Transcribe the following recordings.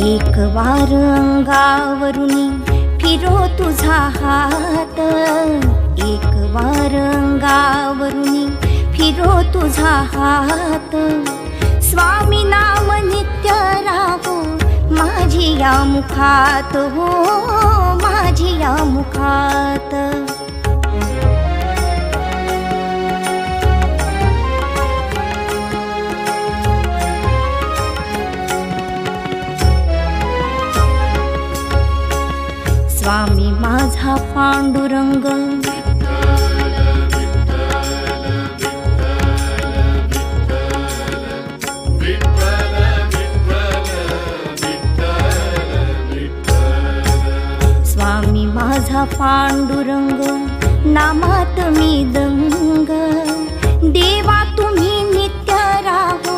एक वार अंगावरुनी फिरो तुझा हात, एक वार अंगावरुनी फिरो तुझा हात। स्वामी नाम नित्य राहो माझी या मुखात, हो माझी या मुखात। स्वामी माझा पांडुरंग, स्वामी माझा पांडुरंग, नामात मी दंग। देवा तुम्ही नित्य राहो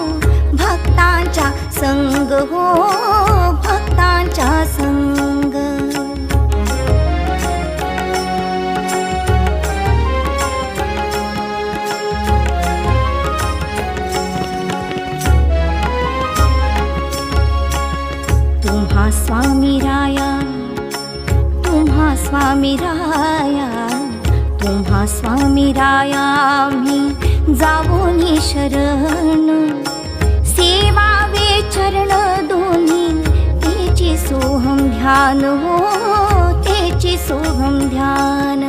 भक्तांच्या संग, हो भक्तांच्या संग। तुम्हा स्वामी राया, तुम्हा स्वामी राया, तुम्हा स्वामी राया मी जावोनी शरण। सेवावे चरण दोन्ही तेची सोहम ध्यान, हो तेची सोहम ध्यान।